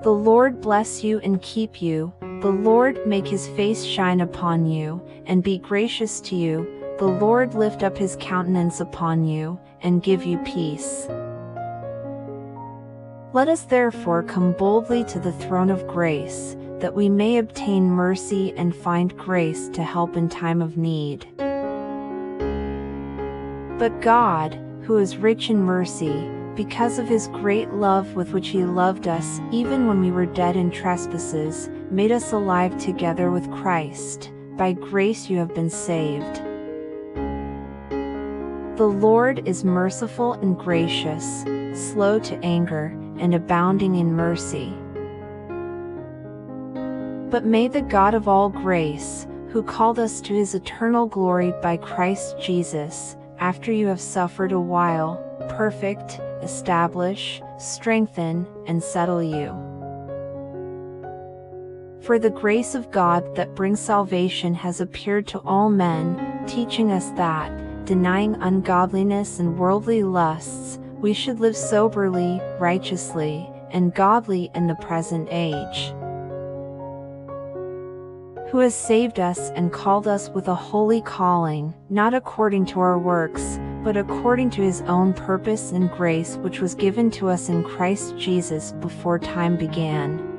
The Lord bless you and keep you. The Lord make his face shine upon you, and be gracious to you. The Lord lift up his countenance upon you, and give you peace. Let us therefore come boldly to the throne of grace, that we may obtain mercy and find grace to help in time of need. But God, who is rich in mercy, because of his great love with which he loved us, even when we were dead in trespasses, made us alive together with Christ. By grace you have been saved. The Lord is merciful and gracious, slow to anger, and abounding in mercy. But may the God of all grace, who called us to his eternal glory by Christ Jesus, after you have suffered a while, perfect, establish, strengthen, and settle you. For the grace of God that brings salvation has appeared to all men, teaching us that, denying ungodliness and worldly lusts, we should live soberly, righteously, and godly in the present age. Who has saved us and called us with a holy calling, not according to our works, but according to his own purpose and grace which was given to us in Christ Jesus before time began,